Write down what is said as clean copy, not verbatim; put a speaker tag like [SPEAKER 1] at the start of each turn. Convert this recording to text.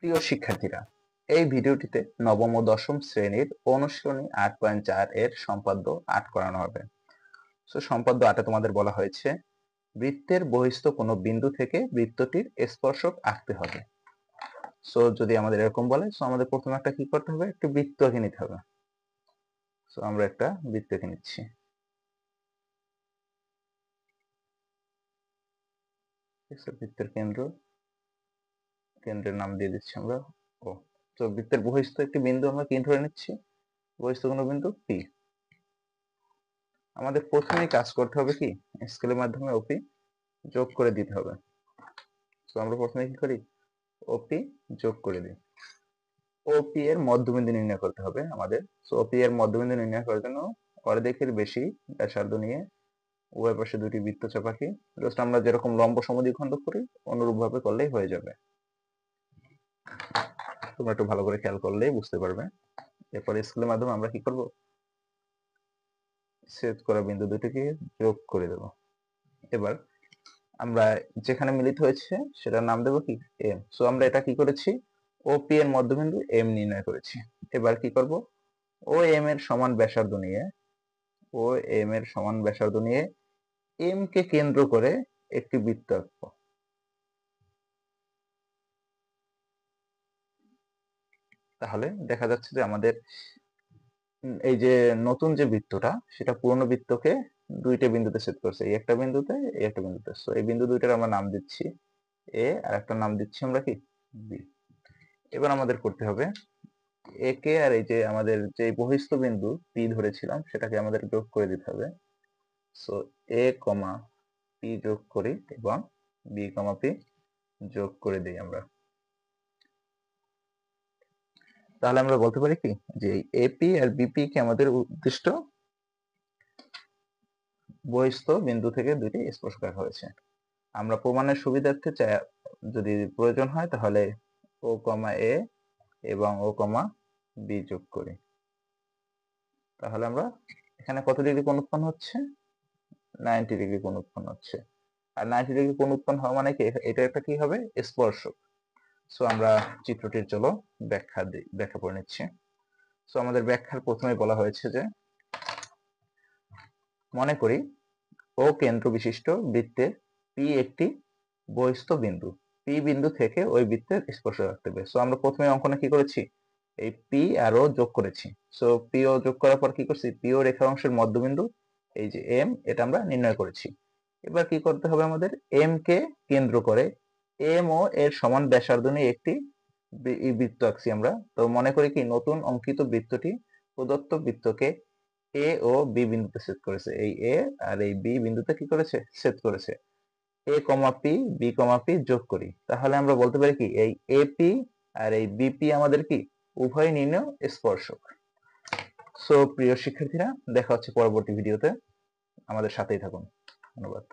[SPEAKER 1] প্রিয় শিক্ষার্থীরা, এই ভিডিওটিতে নবম ও দশম শ্রেণীর অনুশীলনী 8.4 এর সম্পাদ্য 8 করানো হবে। সম্পাদ্য 8 তোমাদের বলা হয়েছে বৃত্তের বহিস্থ কোনো বিন্দু থেকে বৃত্তটির স্পর্শক আঁকতে হবে। যদি আমাদের এরকম বলে, আমাদের প্রথমে একটা কি করতে হবে, একটি বৃত্ত এঁকে নিতে হবে। আমরা একটা বৃত্ত এঁকে নিচ্ছি। বৃত্তের কেন্দ্রের নাম দিয়ে দিচ্ছি আমরা ও। তো বৃত্তের বহিস্থ একটি বিন্দু আমরা কি ধরে নিচ্ছি, বহিস্থ কোনো বিন্দু পি। আমাদের প্রথমেই কাজ করতে হবে কি, স্কেলের মাধ্যমে ওপি যোগ করে দিতে হবে। আমরা প্রথমে কি করি, ওপি যোগ করে দিই। ওপি এর মধ্যবিন্দু নির্ণয় করতে হবে আমাদের। ওপি এর মধ্যবিন্দু নির্ণয় করার জন্য অর্ধেকের বেশি ব্যাসার্ধ নিয়ে উভয় পাশে দুটি বৃত্ত চাপাকি, জাস্ট আমরা যেরকম লম্ব সমদ্বিখণ্ড করি অনুরূপ ভাবে করলেই হয়ে যাবে। তোমরা একটু ভালো করে খেয়াল করলেই বুঝতে পারবে। এরপর স্কেলের মাধ্যমে আমরা কি করব, ছেদ করা বিন্দু দুটিকে যোগ করে দেব। এবার আমরা যেখানে মিলিত হয়েছে সেটার নাম দেব কি, এম। আমরা এটা কি করেছি, ওপি এর মধ্যবিন্দু এম নির্ণয় করেছি। এবার কি করব, ও এম এর সমান ব্যাসার্ধ নিয়ে এম কে কেন্দ্র করে একটি বৃত্ত আঁকবো। তাহলে দেখা যাচ্ছে যে আমাদের এই যে নতুন যে বৃত্তটা, সেটা পুরনো বৃত্তকে দুইটা বিন্দুতে ছেদ করছে, এই একটা বিন্দুতে, এই একটা বিন্দুতে। এই বিন্দু দুইটার আমরা নাম দিচ্ছি এ, আর একটা নাম দিচ্ছি আমরা কি, বি। এবার আমাদের করতে হবে এ কে আর এই যে আমাদের যে বহিস্থ বিন্দু পি ধরেছিলাম সেটাকে আমাদের যোগ করে দিতে হবে। এ কমা পি যোগ করি এবং বি কমা পি যোগ করে দিই আমরা। তাহলে আমরা বলতে পারি কি, যে এপি আর বিপি কে আমাদের উদ্দিষ্ট বহিস্থ বিন্দু থেকে দুইটি স্পর্শক আঁকা হয়েছে। আমরা প্রমাণের সুবিধার্থে যদি প্রয়োজন হয় তাহলে ও কমা এ এবং ও কমা বি যোগ করি। তাহলে আমরা এখানে কত ডিগ্রি কোণ উৎপন্ন হচ্ছে, 90 ডিগ্রি কোণ উৎপন্ন হচ্ছে। আর 90 ডিগ্রি কোণ উৎপন্ন হওয়া মানে কি, এটা একটা কি হবে, স্পর্শক। আমরা চিত্রটির চলো ব্যাখ্যা করে নিচ্ছি। আমাদের ব্যাখ্যার প্রথমে বলা হয়েছে যে, মনে করি ও কেন্দ্র বিশিষ্ট বৃত্তে পি একটি বহিস্থ বিন্দু, পি বিন্দু থেকে ওই বৃত্তের স্পর্শক রাখতে হবে। আমরা প্রথমে অঙ্কনে কি করেছি, এই পি আর ও যোগ করেছি। পি ও যোগ করার পর কি করছি, পি ও রেখা অংশের মধ্যবিন্দু এই যে এম, এটা আমরা নির্ণয় করেছি। এবার কি করতে হবে, আমাদের এম কে কেন্দ্র করে এম ও এর সমান ব্যাসার্ধ নিয়ে একটি বৃত্ত আঁকছি আমরা। তো মনে করি কি, নতুন অঙ্কিত বৃত্তটি প্রদত্ত বৃত্তকে এ ও বি বিন্দুতে ছেদ করেছে। এই এ আর এই বি বিন্দুতে কি করেছে, ছেদ করেছে। এ কমা পি, বি কমা পি যোগ করি। তাহলে আমরা বলতে পারি কি, এই এপি আর এই বিপি আমাদের কি উভয় নির্ণয় স্পর্শক। প্রিয় শিক্ষার্থীরা, দেখা হচ্ছে পরবর্তী ভিডিওতে, আমাদের সাথেই থাকুন। ধন্যবাদ।